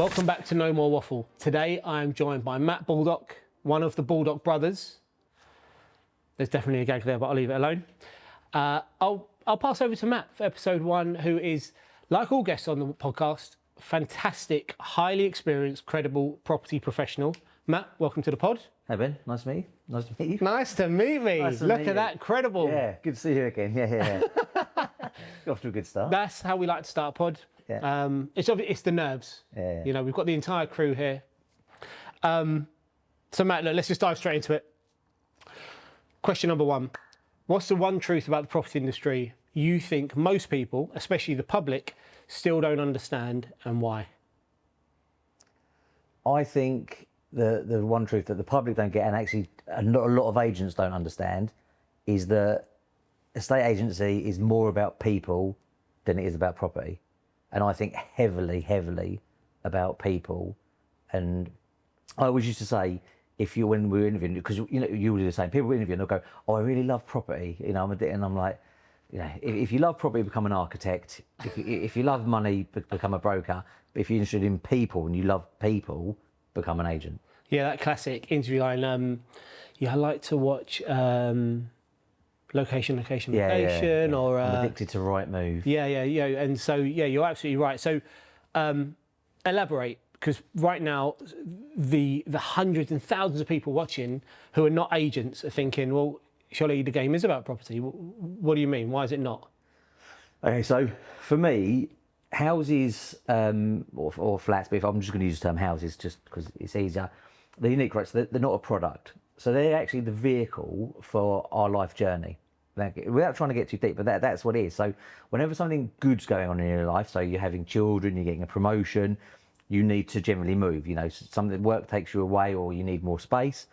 Welcome back to No More Waffle. Today I am joined by Matt Baldock, one of the Baldock brothers. There's definitely a gag there, but I'll leave it alone. I'll pass over to Matt for episode 1, who is, like all guests on the podcast, fantastic, highly experienced, credible property professional. Matt, welcome to the pod. Hey Ben, nice to meet you. Nice to meet you. Nice to meet me. Look at that, credible. Yeah, good to see you again. Yeah. You're off to a good start. That's how we like to start a pod. Yeah. It's the nerves. Yeah. You know, we've got the entire crew here. So Matt, look, let's just dive straight into it. Question number 1. What's the one truth about the property industry you think most people, especially the public, still don't understand, and why? I think the one truth that the public don't get, and actually a lot of agents don't understand, is that estate agency is more about people than it is about property. And I think heavily about people. And I always used to say, when we were interviewing, because you know you will do the same. People were interviewing, they'll go, "Oh, I really love property," you know. And I'm like, you know, if you love property, become an architect. If you love money, become a broker. But if you're interested in people and you love people, become an agent. Yeah, that classic interview line. I like to watch location, or I'm addicted to right move. Yeah. And so you're absolutely right. So elaborate, because right now the hundreds and thousands of people watching who are not agents are thinking, well, surely the game is about property. What do you mean? Why is it not? Okay, so for me, houses or flats, but if I'm just going to use the term houses just because it's easier, they're unique, right? So they're not a product. So they're actually the vehicle for our life journey. Like, without trying to get too deep, but that's what it is. So whenever something good's going on in your life, so you're having children, you're getting a promotion, you need to generally move. You know, something, work takes you away, or you need more space.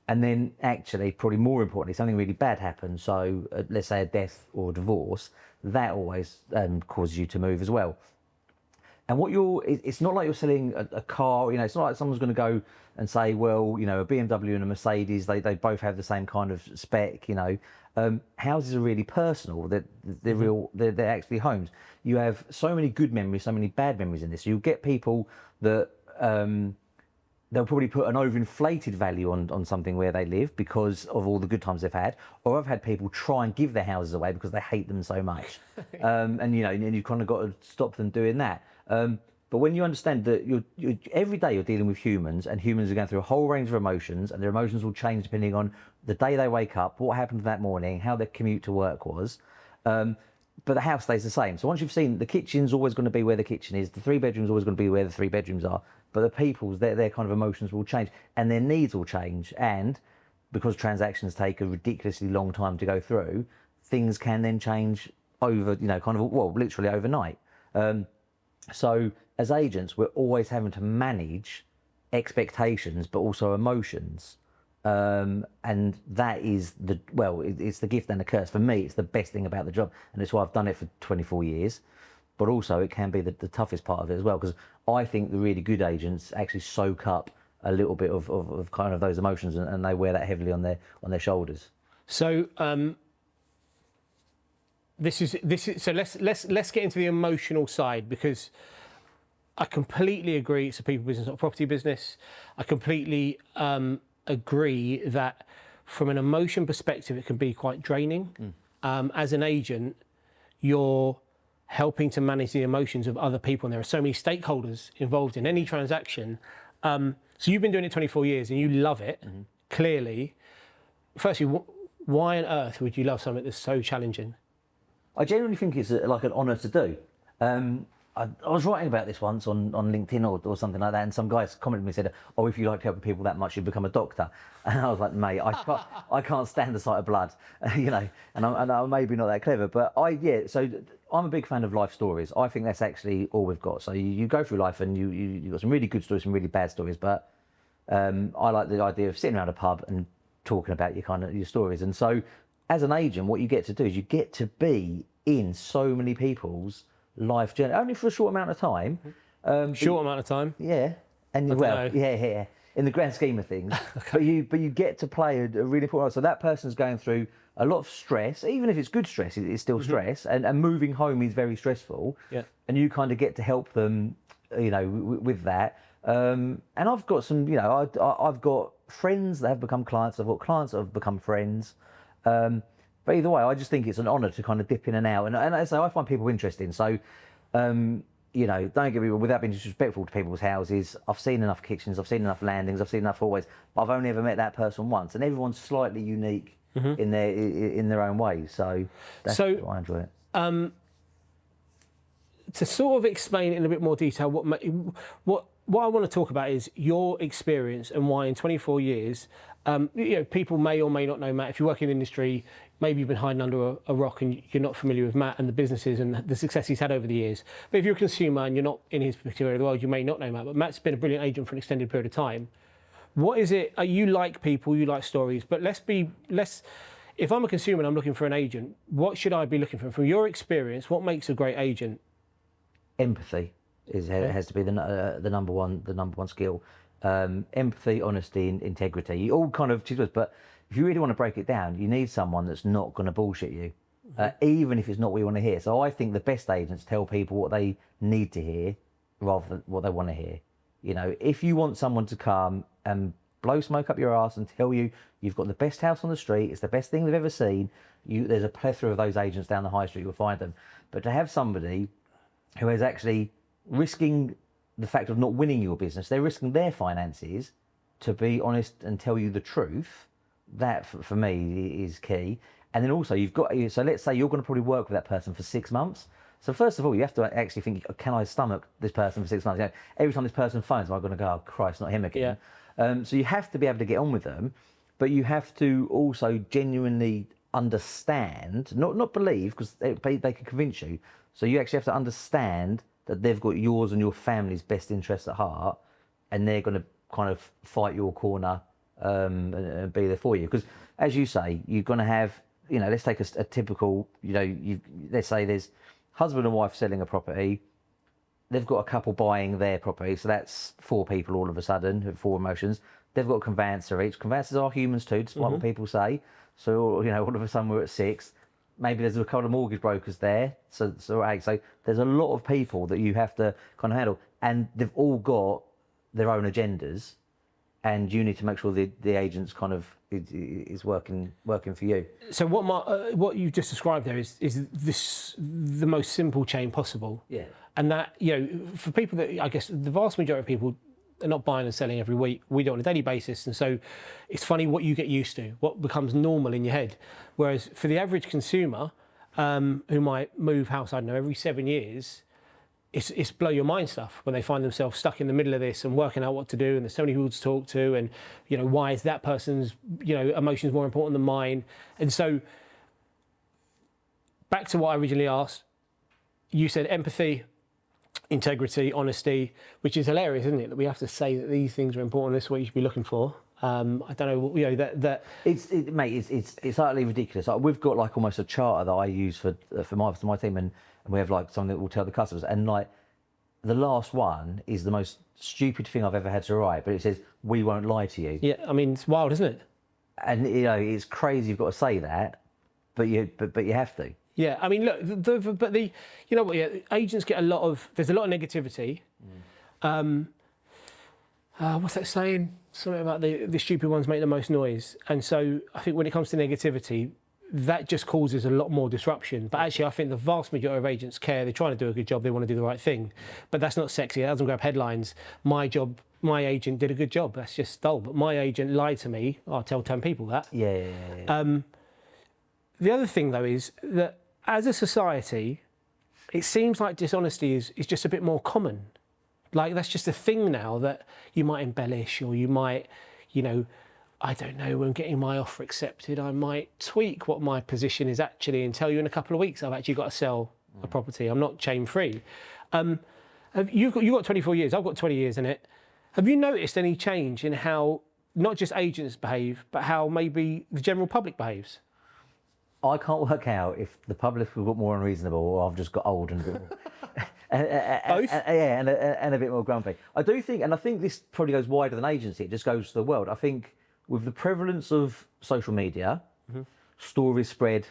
And then actually, probably more importantly, something really bad happens. So let's say a death or divorce, that always causes you to move as well. And it's not like you're selling a car, you know, it's not like someone's going to go and say, well, you know, a BMW and a Mercedes, they both have the same kind of spec, you know. Houses are really personal, they're real, they're actually homes. You have so many good memories, so many bad memories in this. You'll get people that they'll probably put an overinflated value on something where they live because of all the good times they've had. Or I've had people try and give their houses away because they hate them so much. And you know, and you've kind of got to stop them doing that. But when you understand that you're every day you're dealing with humans, and humans are going through a whole range of emotions, and their emotions will change depending on the day they wake up, what happened that morning, how their commute to work was. But the house stays the same. So once you've seen, the kitchen's always going to be where the kitchen is, the 3 bedrooms always going to be where the 3 bedrooms are, but the people's, their kind of emotions will change, and their needs will change. And because transactions take a ridiculously long time to go through, things can then change over, you know, kind of, well, literally overnight. So as agents, we're always having to manage expectations, but also emotions. And that is it's the gift and the curse. For me, it's the best thing about the job. And it's why I've done it for 24 years. But also it can be the toughest part of it as well, because I think the really good agents actually soak up a little bit of kind of those emotions, and they wear that heavily on their shoulders. So this is so let's get into the emotional side, because I completely agree it's a people business, not a property business. I completely agree that from an emotion perspective, it can be quite draining. As an agent, you're helping to manage the emotions of other people, and there are so many stakeholders involved in any transaction. So you've been doing it 24 years and you love it, clearly. Firstly, why on earth would you love something that's so challenging? I genuinely think it's like an honour to do. I was writing about this once on LinkedIn or something like that, and some guys commented me and said, "Oh, if you like helping people that much, you'd become a doctor." And I was like, "Mate, I can't stand the sight of blood," you know. And I'm maybe not that clever, but so I'm a big fan of life stories. I think that's actually all we've got. So you go through life and you've got some really good stories, some really bad stories, but I like the idea of sitting around a pub and talking about your stories. And so, as an agent, what you get to do is you get to be in so many people's life journey, only for a short amount of time. Short amount of time? Yeah. And yeah. In the grand scheme of things. Okay. But you get to play a really important role. So that person's going through a lot of stress, even if it's good stress, it's still stress. And moving home is very stressful. Yeah. And you kind of get to help them you know, with that. And I've got some, you know, I've got friends that have become clients. I've got clients that have become friends. But either way, I just think it's an honour to kind of dip in and out. And as I say, I find people interesting. So, you know, don't get me wrong, without being disrespectful to people's houses, I've seen enough kitchens, I've seen enough landings, I've seen enough hallways, but I've only ever met that person once. And everyone's slightly unique in their own ways. So that's why I enjoy it. To sort of explain it in a bit more detail, what I want to talk about is your experience and why in 24 years, you know, people may or may not know Matt. If you work in the industry, maybe you've been hiding under a rock and you're not familiar with Matt and the businesses and the success he's had over the years. But if you're a consumer and you're not in his particular area of the world, you may not know Matt. But Matt's been a brilliant agent for an extended period of time. What is it? You like people, you like stories, but if I'm a consumer and I'm looking for an agent, what should I be looking for? From your experience, what makes a great agent? Empathy has to be the number one skill. Empathy, honesty, and integrity. You all kind of choose words, but if you really want to break it down, you need someone that's not going to bullshit you, even if it's not what you want to hear. So I think the best agents tell people what they need to hear rather than what they want to hear. You know, if you want someone to come and blow smoke up your ass and tell you you've got the best house on the street, it's the best thing they've ever seen, there's a plethora of those agents down the high street, you'll find them. But to have somebody who is actually risking the fact of not winning your business, they're risking their finances to be honest and tell you the truth, that for me is key. And then also so let's say you're going to probably work with that person for 6 months. So first of all, you have to actually think, can I stomach this person for 6 months? You know, every time this person phones, am I going to go, oh Christ, not him again? Yeah. So you have to be able to get on with them, but you have to also genuinely understand, not believe, because they can convince you. So you actually have to understand that they've got yours and your family's best interests at heart, and they're going to kind of fight your corner and be there for you. Because as you say, you're going to have, you know, let's take a typical, you know, let's say there's husband and wife selling a property, they've got a couple buying their property, so that's 4 people all of a sudden, 4 emotions. They've got a conveyancer each. Conveyancers are humans too, despite what people say. So, you know, all of a sudden we're at 6. Maybe there's a couple of mortgage brokers there, so 8. So there's a lot of people that you have to kind of handle, and they've all got their own agendas, and you need to make sure the agent's kind of is working for you. So what you've just described there is the most simple chain possible. Yeah. And that, you know, for people that, I guess the vast majority of people are not buying and selling every week. We do it on a daily basis. And so it's funny what you get used to, what becomes normal in your head. Whereas for the average consumer who might move house, I don't know, every 7 years, it's blow your mind stuff when they find themselves stuck in the middle of this and working out what to do, and there's so many people to talk to, and, you know, why is that person's, you know, emotions more important than mine? And so back to what I originally asked, you said empathy, integrity, honesty, which is hilarious, isn't it? That we have to say that these things are important. This is what you should be looking for. I don't know, you know, that it's utterly ridiculous. Like, we've got like almost a charter that I use for my team, and we have like something that we'll tell the customers. And like the last one is the most stupid thing I've ever had to write, but it says, "We won't lie to you." Yeah, I mean, it's wild, isn't it? And you know, it's crazy you've got to say that, but you have to. Yeah, I mean, look, you know what? Yeah, agents get there's a lot of negativity. What's that saying? Something about the stupid ones make the most noise. And so I think when it comes to negativity, that just causes a lot more disruption. But actually, I think the vast majority of agents care. They're trying to do a good job. They want to do the right thing. But that's not sexy. It doesn't grab headlines. My agent did a good job. That's just dull. But my agent lied to me. I'll tell 10 people that. Yeah. The other thing, though, is that as a society, it seems like dishonesty is just a bit more common. Like, that's just a thing now, that you might embellish, or you might, you know, I don't know, when getting my offer accepted, I might tweak what my position is actually and tell you in a couple of weeks I've actually got to sell a property. I'm not chain free. You've got 24 years, I've got 20 years in it. Have you noticed any change in how not just agents behave, but how maybe the general public behaves? I can't work out if the public have got more unreasonable, or I've just got old and a bit more. Both? And a bit more grumpy. I do think, and I think this probably goes wider than agency, it just goes to the world. I think with the prevalence of social media, stories spread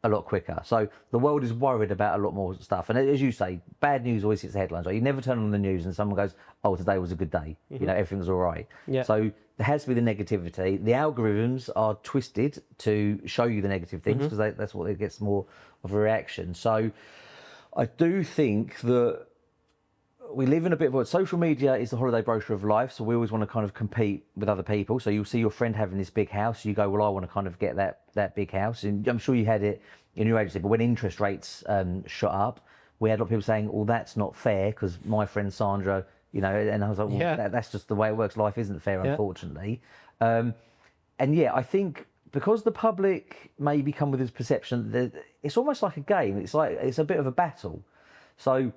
a lot quicker. So the world is worried about a lot more stuff. And as you say, bad news always hits the headlines. Right? You never turn on the news and someone goes, "Oh, today was a good day. You know, everything's all right." Yeah. So there has to be the negativity. The algorithms are twisted to show you the negative things because that's what it gets more of a reaction. So I do think that we live in a bit of a social media is the holiday brochure of life. So we always want to kind of compete with other people. So you'll see your friend having this big house. You go, well, I want to kind of get that big house. And I'm sure you had it in your agency, but when interest rates shot up, we had a lot of people saying, well, that's not fair because my friend Sandra, you know, and I was like, well, that's just the way it works. Life isn't fair, unfortunately. And yeah, I think because the public may become with this perception that it's almost like a game. It's a bit of a battle. So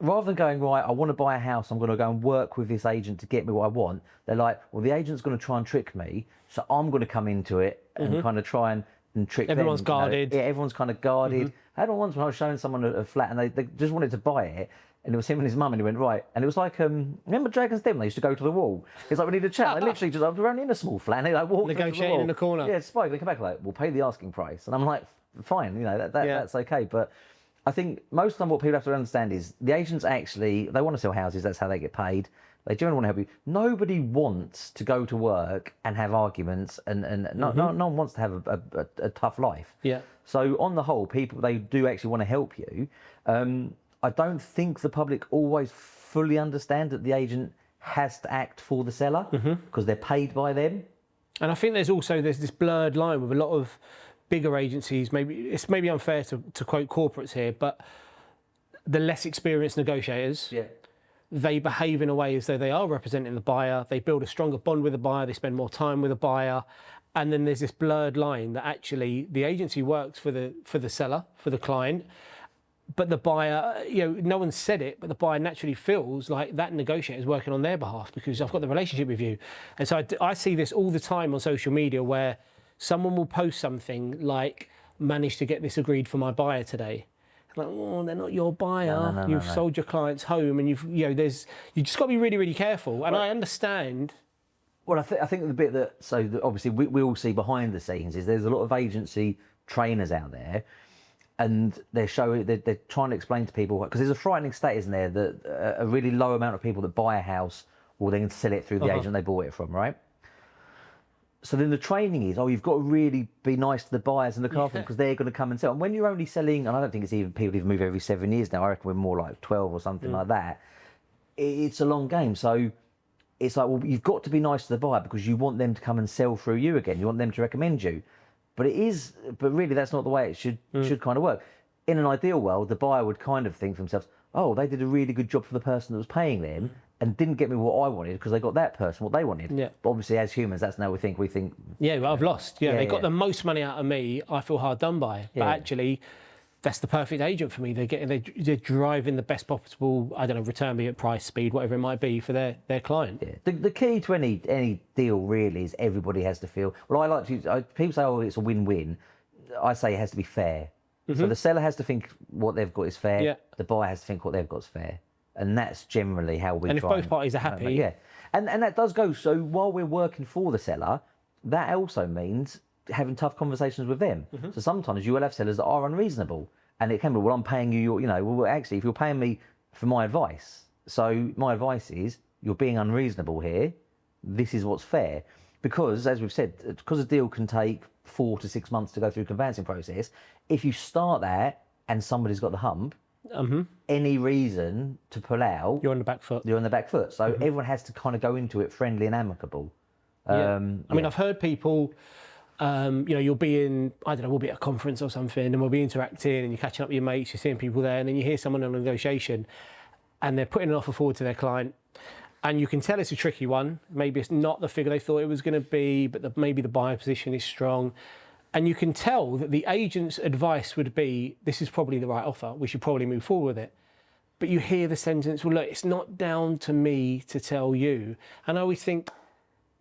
rather than going, right, I want to buy a house, I'm going to go and work with this agent to get me what I want, they're like, well, the agent's going to try and trick me, so I'm going to come into it and kind of try and trick Everyone's them. guarded. Yeah, everyone's kind of guarded. I had one once when I was showing someone a flat and they just wanted to buy it, and it was him and his mum, and he went, right, and it was like, remember Dragon's Den, they used to go to the wall? It's like, we need a chat. They literally just, I was only in a small flat, and they like walked negotiating in the corner. Yeah, Spike, they come back like, we'll pay the asking price. And I'm like, fine, you know, that's okay. But I think most of the time what people have to understand is the agents actually, they want to sell houses, that's how they get paid. They generally want to help you. Nobody wants to go to work and have arguments and no one wants to have a tough life. Yeah. So on the whole, people, they do actually want to help you. I don't think the public always fully understand that the agent has to act for the seller because they're paid by them. And I think there's this blurred line with a lot of bigger agencies. Maybe it's unfair to quote corporates here, but the less experienced negotiators, they behave in a way as though they are representing the buyer. They build a stronger bond with the buyer. They spend more time with the buyer, and then there's this blurred line that actually the agency works for the seller, for the client, but the buyer, you know, no one said it, but the buyer naturally feels like that negotiator is working on their behalf because I've got the relationship with you. And so I see this all the time on social media where someone will post something like, managed to get this agreed for my buyer today. Like, oh, they're not your buyer. No, you've sold your client's home, and you just got to be really, really careful. And I understand. Well, I think the bit that, obviously we all see behind the scenes is there's a lot of agency trainers out there, and they're trying to explain to people, because there's a frightening state, isn't there, that a really low amount of people that buy a house will then sell it through the agent they bought it from, right? So then the training is, you've got to really be nice to the buyers and look after them because they're going to come and sell. And when you're only selling, and I don't think it's even, people even move every 7 years now, I reckon we're more like 12 or something like that. It's a long game. So it's like, well, you've got to be nice to the buyer because you want them to come and sell through you again. You want them to recommend you. But really that's not the way it should kind of work. In an ideal world, the buyer would kind of think to themselves, oh, they did a really good job for the person that was paying them and didn't get me what I wanted because they got that person what they wanted. Yeah. But obviously, as humans, that's now we think. Yeah, well, I've lost. Yeah, they got the most money out of me. I feel hard done by. But actually, that's the perfect agent for me. They're driving the best possible, I don't know, return, be it price, speed, whatever it might be for their client. Yeah. The key to any deal really is everybody has to feel. Well, people say, oh, it's a win-win. I say it has to be fair. So the seller has to think what they've got is fair. Yeah. The buyer has to think what they've got is fair. And that's generally how we try. And if both parties are happy. Yeah. And that does go. So while we're working for the seller, that also means having tough conversations with them. So sometimes you will have sellers that are unreasonable. And it can be, well, I'm paying you, actually, if you're paying me for my advice. So my advice is, you're being unreasonable here. This is what's fair. Because, as we've said, because a deal can take 4 to 6 months to go through the conveyancing process, if you start that and somebody's got the hump, any reason to pull out, you're on the back foot. You're on the back foot. So everyone has to kind of go into it friendly and amicable. I mean, I've heard people, you'll be in, I don't know, we'll be at a conference or something, and we'll be interacting, and you're catching up with your mates, you're seeing people there, and then you hear someone on a negotiation, and they're putting an offer forward to their client, and you can tell it's a tricky one. Maybe it's not the figure they thought it was going to be, but maybe the buyer position is strong. And you can tell that the agent's advice would be, this is probably the right offer. We should probably move forward with it. But you hear the sentence, well, look, it's not down to me to tell you. And I always think,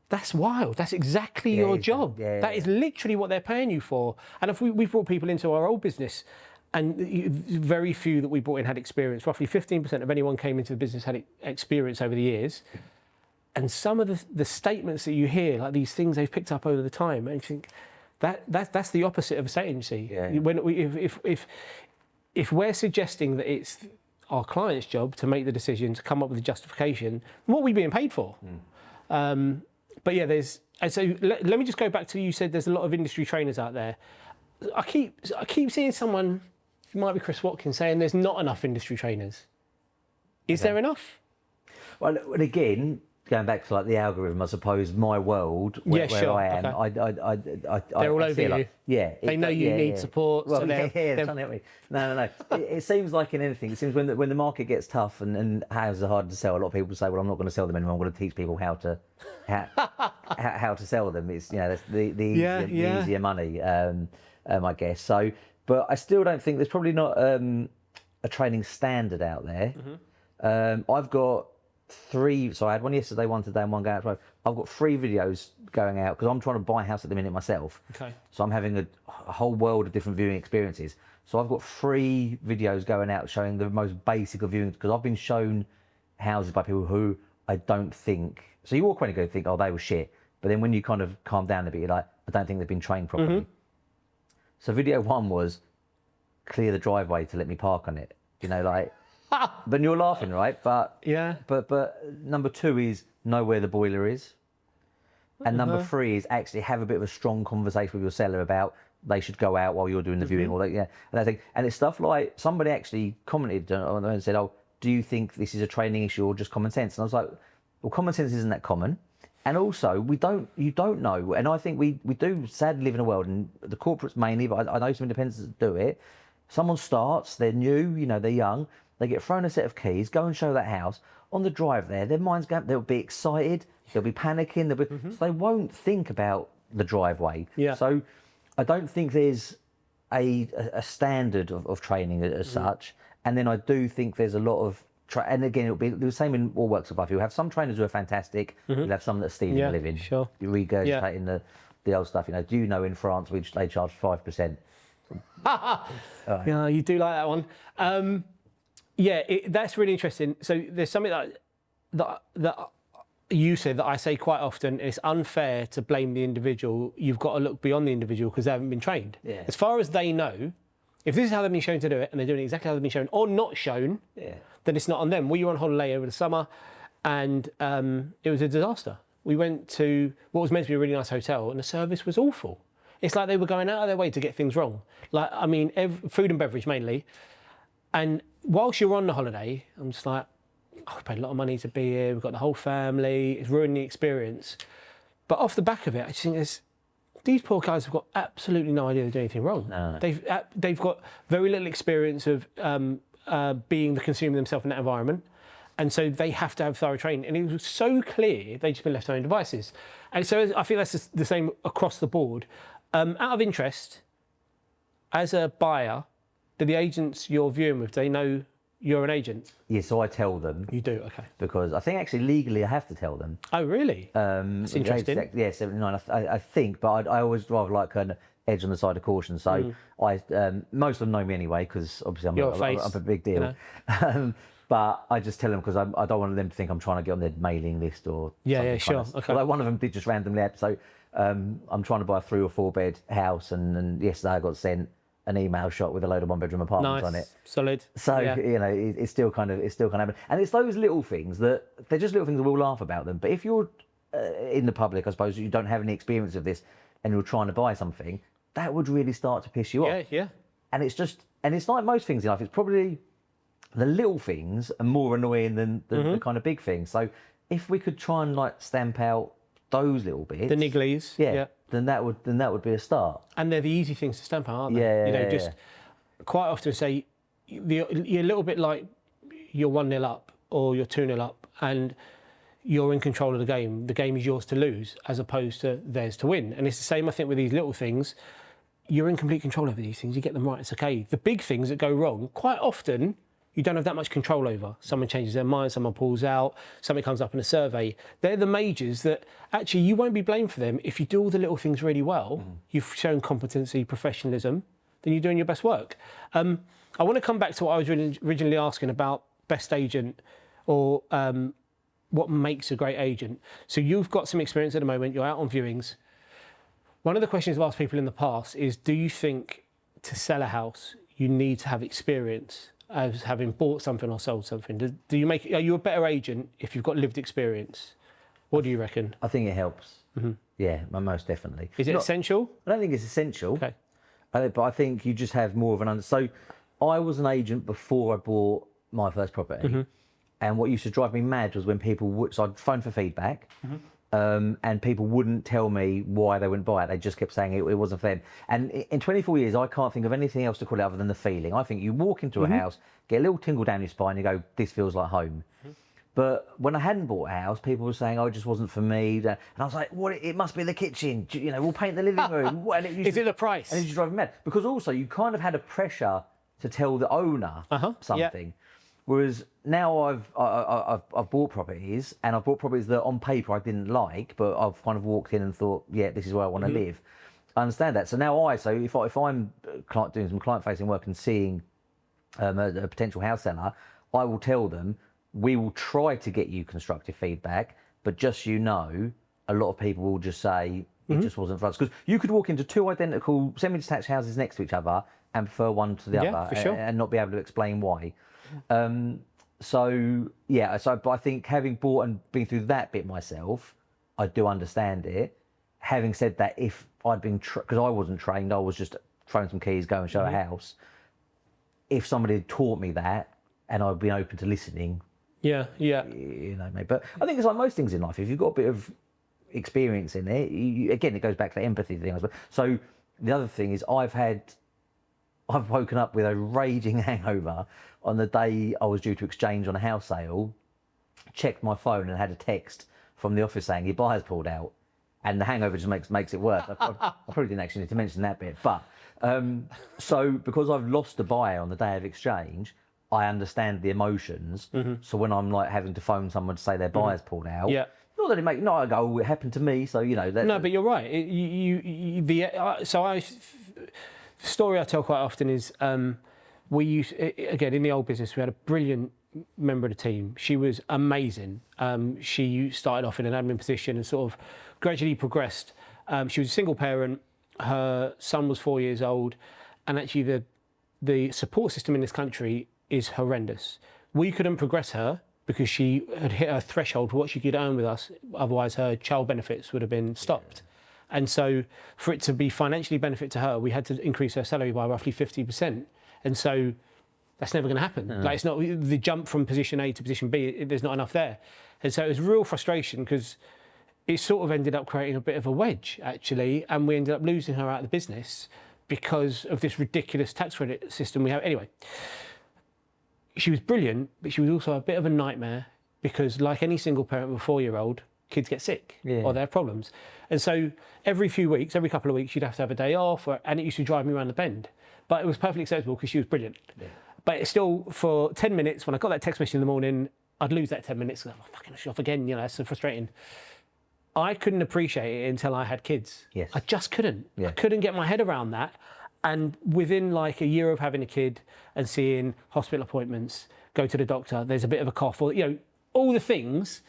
that's wild. That's exactly your job. That is literally what they're paying you for. And if we've brought people into our old business, and very few that we brought in had experience. Roughly 15% of anyone came into the business had experience over the years. And some of the statements that you hear, like these things they've picked up over the time, and you think, That's the opposite of a estate agency. Yeah. If we're suggesting that it's our client's job to make the decision, to come up with a justification, what are we being paid for? But yeah, so let me just go back to, you said there's a lot of industry trainers out there. I keep seeing someone, it might be Chris Watkins, saying there's not enough industry trainers. Is there enough? Well, and again, going back to like the algorithm, I suppose my world where sure. I am, okay. They're all over you. Like, they know you need support. Well, so no. It seems like in anything. It seems when the market gets tough and houses are hard to sell, a lot of people say, "Well, I'm not going to sell them anymore. I'm going to teach people how to sell them." It's that's the easier money, I guess. So, but I still don't think there's probably not a training standard out there. I've got 3, so I had one yesterday, one today, and one going out tomorrow. I've got 3 videos going out because I'm trying to buy a house at the minute myself. Okay. So I'm having a whole world of different viewing experiences. So I've got 3 videos going out showing the most basic of viewings, because I've been shown houses by people who I don't think. So you walk around and go think, oh, they were shit. But then when you kind of calm down a bit, you're like, I don't think they've been trained properly. So video 1 was clear the driveway to let me park on it. But you're laughing, right? But yeah. But number 2 is know where the boiler is, and number 3 is actually have a bit of a strong conversation with your seller about they should go out while you're doing the viewing, or and that thing. And it's stuff like somebody actually commented on and said, "Oh, do you think this is a training issue or just common sense?" And I was like, "Well, common sense isn't that common." And also, you don't know. And I think we do sadly live in a world, and the corporates mainly, but I know some independents that do it. Someone starts, they're new, they're young. They get thrown a set of keys, go and show that house. On the drive there, their mind's going, they'll be excited, they'll be panicking, so they won't think about the driveway. Yeah. So I don't think there's a standard of training as such. And then I do think there's a lot of, and again, it'll be the same in all works of life. You'll have some trainers who are fantastic, you'll have some that are stealing a living. Sure. You're regurgitating the old stuff. Do you know in France, which they charge 5%? Yeah, you do like that one. Yeah, that's really interesting. So there's something that you said that I say quite often. It's unfair to blame the individual. You've got to look beyond the individual because they haven't been trained. Yeah. As far as they know, if this is how they've been shown to do it and they're doing it exactly how they've been shown or not shown, then it's not on them. We were on holiday over the summer and it was a disaster. We went to what was meant to be a really nice hotel and the service was awful. It's like they were going out of their way to get things wrong. Food and beverage mainly. And whilst you're on the holiday, I'm just like, oh, we paid a lot of money to be here. We've got the whole family. It's ruined the experience. But off the back of it, I just think these poor guys have got absolutely no idea they're doing anything wrong. No. They've got very little experience of being the consumer themselves in that environment. And so they have to have thorough training. And it was so clear they'd just been left to their own devices. And so I feel that's the same across the board. Out of interest, as a buyer, do the agents you're viewing with, do they know you're an agent? Yeah, so I tell them. You do, okay. Because I think actually legally I have to tell them. Oh, really? That's interesting. Yeah, 79, I think, but I always rather like an edge on the side of caution. So most of them know me anyway, because obviously I'm a big deal. But I just tell them because I don't want them to think I'm trying to get on their mailing list or something. Sure. Okay. Although one of them did just randomly add. So I'm trying to buy a 3 or 4 bed house, and yesterday I got sent an email shot with a load of 1-bedroom apartments on it. Solid. So it's still kind of happening, and it's those little things that they're just little things that we'll laugh about them. But if you're in the public, I suppose you don't have any experience of this, and you're trying to buy something, that would really start to piss you off. Yeah. And it's like most things in life. It's probably the little things are more annoying than the kind of big things. So if we could try and stamp out those little bits, the nigglies, then that would be a start. And they're the easy things to stamp out, aren't they? Just quite often say you're a little bit like you're 1-0 up or you're 2-0 up, and you're in control of the game. The game is yours to lose, as opposed to theirs to win. And it's the same, I think, with these little things. You're in complete control over these things. You get them right, it's okay. The big things that go wrong, quite often, you don't have that much control over. Someone changes their mind, someone pulls out, something comes up in a survey. They're the majors that actually you won't be blamed for them if you do all the little things really well. You've shown competency, professionalism, then you're doing your best work. I want to come back to what I was originally asking about best agent or what makes a great agent. So you've got some experience at the moment, you're out on viewings. One of the questions I've asked people in the past is, do you think to sell a house you need to have experience as having bought something or sold something? Are you a better agent if you've got lived experience? What do you reckon? I think it helps. Yeah, most definitely. Is it essential? I don't think it's essential. Okay. But I think you just have more of an So I was an agent before I bought my first property. And what used to drive me mad was when people would, so I'd phone for feedback, and people wouldn't tell me why they wouldn't buy it. They just kept saying it wasn't for them. And in 24 years, I can't think of anything else to call it other than the feeling. I think you walk into a house, get a little tingle down your spine, you go, this feels like home. But when I hadn't bought a house, people were saying, oh, it just wasn't for me. And I was like, what? It must be the kitchen. You know, we'll paint the living room. And Is it the price? And it just drove me mad. Because also, you kind of had a pressure to tell the owner something. Yeah. Whereas now I've bought properties, and I've bought properties that on paper I didn't like, but I've kind of walked in and thought, yeah, this is where I want to live. I understand that. So now if I'm doing some client-facing work and seeing a potential house seller, I will tell them, we will try to get you constructive feedback, but just a lot of people will just say it just wasn't for us. Because you could walk into two identical semi-detached houses next to each other and prefer one to the other, for sure. and not be able to explain why. But I think having bought and been through that bit myself, I do understand it. Having said that, if I'd been, because I wasn't trained, I was just throwing some keys, go and show a house. If somebody had taught me that, and I'd been open to listening, yeah, mate. But I think it's like most things in life. If you've got a bit of experience in it, again, it goes back to the empathy thing. So the other thing is, I've woken up with a raging hangover on the day I was due to exchange on a house sale, checked my phone and had a text from the office saying your buyer's pulled out, and the hangover just makes it worse. I probably didn't actually need to mention that bit, but so because I've lost a buyer on the day of exchange, I understand the emotions. So when I'm like having to phone someone to say their buyer's pulled out, not that I go, oh, it happened to me, so you know. No, but you're right. The story I tell quite often is we used, again, in the old business, we had a brilliant member of the team. She was amazing. She started off in an admin position and sort of gradually progressed. She was a single parent. Her son was 4 years old, and actually the support system in this country is horrendous. We couldn't progress her because she had hit her threshold for what she could earn with us. Otherwise, her child benefits would have been stopped. And so for it to be financially benefit to her, we had to increase her salary by roughly 50%. And so that's never going to happen. Like, it's not the jump from position A to position B, there's not enough there. And so it was real frustration because it sort of ended up creating a bit of a wedge, actually. And we ended up losing her out of the business because of this ridiculous tax credit system we have. Anyway, she was brilliant, but she was also a bit of a nightmare because, like any single parent with a 4-year-old, kids get sick or they have problems. And so every couple of weeks, you'd have to have a day off, and it used to drive me around the bend. But it was perfectly acceptable because she was brilliant. Yeah. But it's still, for 10 minutes, when I got that text message in the morning, I'd lose that 10 minutes because I'm fucking off again, it's so frustrating. I couldn't appreciate it until I had kids. Yes. I just couldn't. Yeah. I couldn't get my head around that. And within like a year of having a kid and seeing hospital appointments, go to the doctor, there's a bit of a cough, or all the things,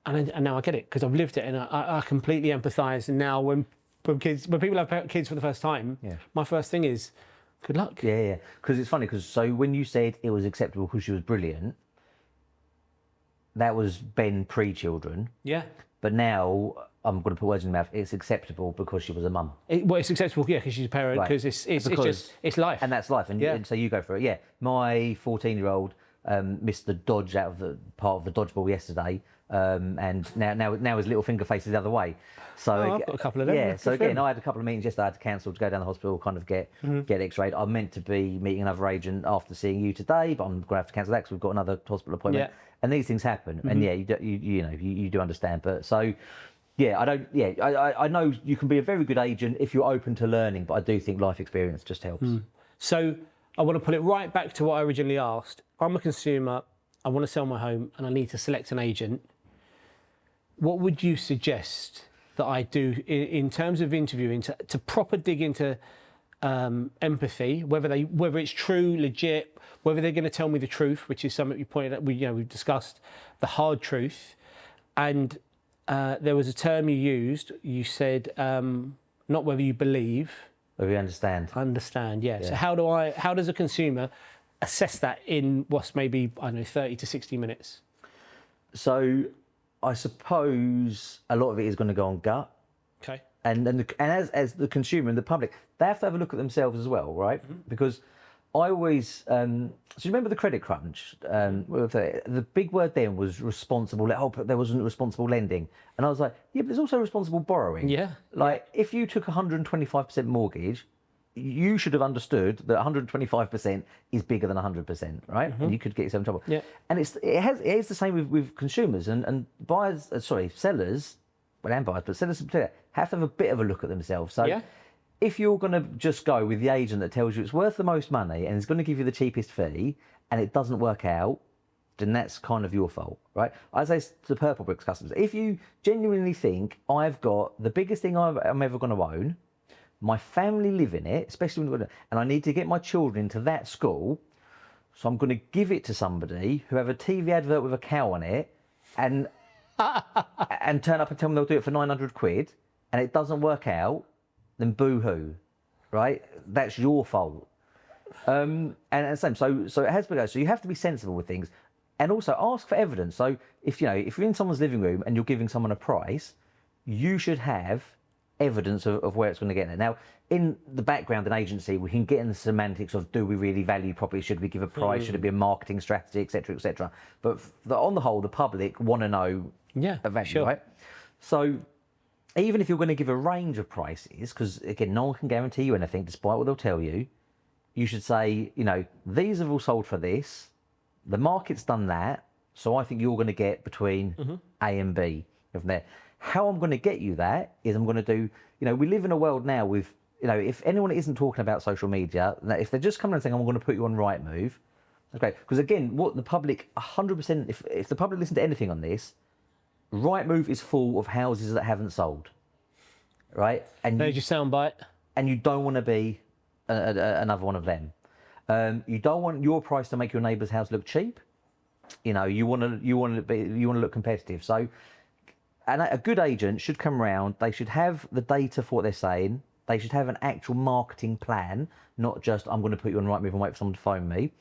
and now I get it because I've lived it, and I completely empathise. And now when people have kids for the first time, my first thing is, good luck. Yeah. Because it's funny so when you said it was acceptable because she was brilliant, that was Ben pre-children. Yeah. But now, I'm going to put words in your mouth, it's acceptable because she was a mum. It's acceptable, because she's a parent, because it's life. And that's life, and so you go for it. Yeah, my 14-year-old missed the dodge out of the part of the dodgeball yesterday, and now his little finger faces the other way. So I've got a couple of them. Yeah, so again, I had a couple of meetings yesterday. I had to cancel to go down the hospital, kind of get X-rayed. I'm meant to be meeting another agent after seeing you today, but I'm going to have to cancel that because we've got another hospital appointment. Yeah. And these things happen, and you do understand. But so, I know you can be a very good agent if you're open to learning, but I do think life experience just helps. So I want to put it right back to what I originally asked. I'm a consumer. I want to sell my home, and I need to select an agent. What would you suggest that I do in terms of interviewing to proper dig into empathy, whether it's true, legit, whether they're going to tell me the truth, which is something you pointed out, we've discussed the hard truth, and there was a term you used. You said not whether you believe. Whether you understand. Understand, yeah. So how does a consumer assess that in what's maybe, I don't know, 30 to 60 minutes? So I suppose a lot of it is going to go on gut. Okay. And as the consumer and the public, they have to have a look at themselves as well, right? Because I always, so you remember the credit crunch? The big word then was responsible. Oh, but there wasn't responsible lending. And I was like, yeah, but there's also responsible borrowing. Yeah. Like if you took 125% mortgage, you should have understood that 125% is bigger than 100%, right? And you could get yourself in trouble. Yeah. And it is the same with consumers and buyers, sellers, well, and buyers, but sellers in particular, have to have a bit of a look at themselves. So if you're going to just go with the agent that tells you it's worth the most money and is going to give you the cheapest fee and it doesn't work out, then that's kind of your fault, right? I say to Purple Bricks customers, if you genuinely think I've got the biggest thing I'm ever going to own, my family live in it, especially when and I need to get my children into that school, so I'm going to give it to somebody who have a TV advert with a cow on it and and turn up and tell them they'll do it for 900 quid and it doesn't work out, then boo-hoo, right? That's your fault. And same. So it has to go. So you have to be sensible with things, and also ask for evidence. So if you're in someone's living room and you're giving someone a price, you should have evidence of where it's going to get there. Now, in the background, an agency, we can get in the semantics of do we really value property? Should we give a price? Should it be a marketing strategy, etc., etc. But on the whole, the public want to know a value, right? So even if you're going to give a range of prices, because again, no one can guarantee you anything, despite what they'll tell you, you should say, these have all sold for this, the market's done that, so I think you're going to get between A and B from there. How I'm going to get you that is I'm going to do, we live in a world now with, if anyone isn't talking about social media, if they're just coming and saying, I'm going to put you on Rightmove, that's great. Because again, what the public, 100%, if the public listen to anything on this, Rightmove is full of houses that haven't sold, right? And there's your soundbite. And you don't want to be another one of them. You don't want your price to make your neighbour's house look cheap. You want to look competitive. So, and a good agent should come around. They should have the data for what they're saying. They should have an actual marketing plan, not just I'm going to put you on Rightmove and wait for someone to phone me.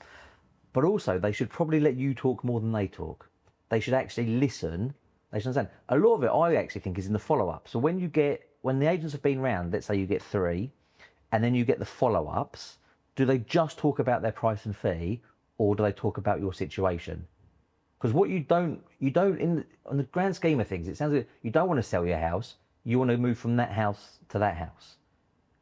But also, they should probably let you talk more than they talk. They should actually listen. They should understand. A lot of it, I actually think, is in the follow-up. So when the agents have been round, let's say you get 3, and then you get the follow-ups, do they just talk about their price and fee, or do they talk about your situation? Because what on the grand scheme of things, it sounds like you don't want to sell your house. You want to move from that house to that house.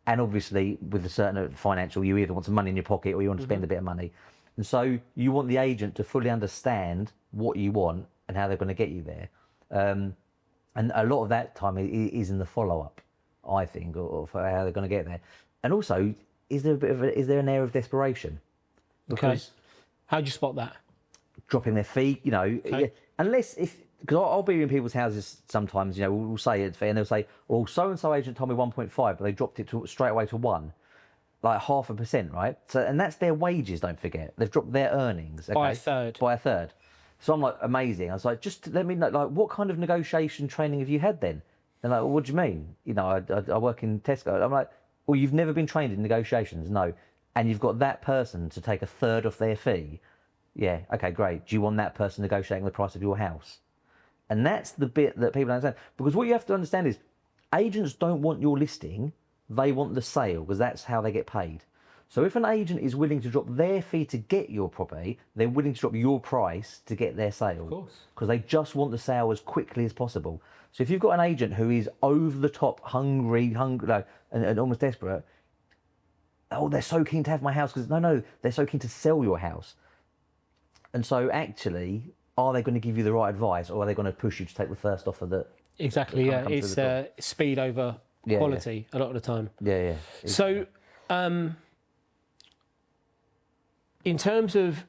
And obviously, with a certain financial, you either want some money in your pocket or you want to spend a bit of money. And so you want the agent to fully understand what you want and how they're going to get you there. And a lot of that time is in the follow-up, I think, or for how they're going to get there. And also, is there an air of desperation? Because how do you spot that? Dropping their feet, unless because I'll be in people's houses sometimes, we'll say it's fair, and they'll say, well, so-and-so agent told me 1.5, but they dropped it straight away to 1, like 0.5%, right? So, and that's their wages, don't forget. They've dropped their earnings. Okay? By a third. So I'm like, amazing. I was like, just let me know, like, what kind of negotiation training have you had then? They're like, well, what do you mean? I work in Tesco. I'm like, well, you've never been trained in negotiations? No. And you've got that person to take a third off their fee? Yeah, okay, great. Do you want that person negotiating the price of your house? And that's the bit that people don't understand. Because what you have to understand is agents don't want your listing, they want the sale, because that's how they get paid. So if an agent is willing to drop their fee to get your property, they're willing to drop your price to get their sale. Of course. Because they just want the sale as quickly as possible. So if you've got an agent who is over the top hungry, and almost desperate, oh, they're so keen to have my house, because no, they're so keen to sell your house. And so actually, are they going to give you the right advice, or are they going to push you to take the first offer that... Exactly, yeah. It's speed over quality a lot of the time. Yeah. So, in terms of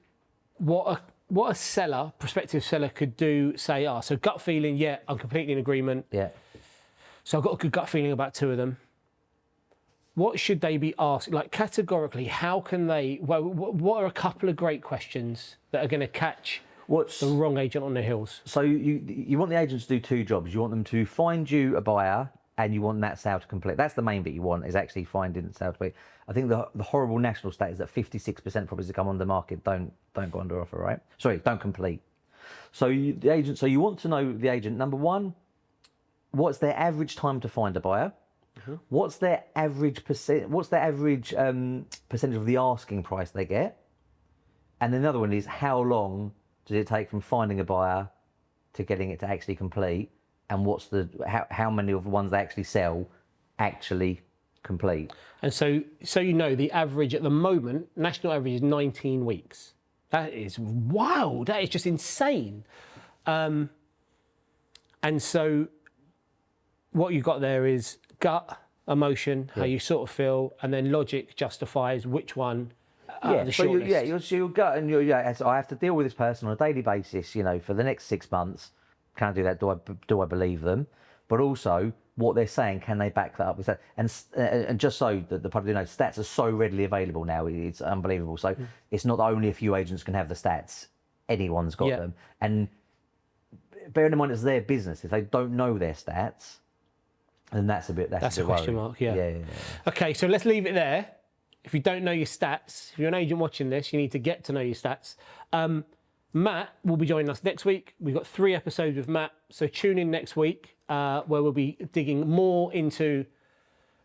what a seller, prospective seller, could do, say, so gut feeling, yeah, I'm completely in agreement. Yeah. So I've got a good gut feeling about 2 of them. What should they be asked? Like, categorically, how can they... Well, what are a couple of great questions that are going to catch the wrong agent on the heels? So you want the agents to do 2 jobs. You want them to find you a buyer and you want that sale to complete. That's the main bit you want, is actually finding the sale to complete. I think the horrible national stat is that 56% of properties that come on the market don't go under offer, right? Sorry, don't complete. So the agent. So you want to know the agent. Number one, what's their average time to find a buyer? What's their average percent? What's their average percentage of the asking price they get? And another one is, how long does it take from finding a buyer to getting it to actually complete? And what's the how many of the ones they actually sell actually complete? And so you know, the average at the moment, national average is 19 weeks. That is wild. That is just insane. And so what you've got there is gut, emotion, how you sort of feel, and then logic justifies which one. The shortlist. Your gut and so I have to deal with this person on a daily basis, you know, for the next 6 months. Can I do that? Do I believe them? But also, what they're saying, can they back that up with that? And just so that the public knows, stats are so readily available now, it's unbelievable. So it's not only a few agents can have the stats, anyone's got them. And bearing in mind, it's their business. If they don't know their stats, then that's a question worrying. mark. Yeah. Okay, so let's leave it there. If you don't know your stats, if you're an agent watching this, you need to get to know your stats. Matt will be joining us next week. We've got 3 episodes with Matt, so tune in next week where we'll be digging more into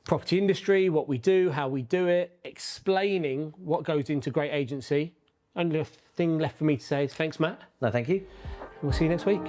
property industry, what we do, how we do it, explaining what goes into great agency. Only thing left for me to say is thanks, Matt. No, thank you. We'll see you next week.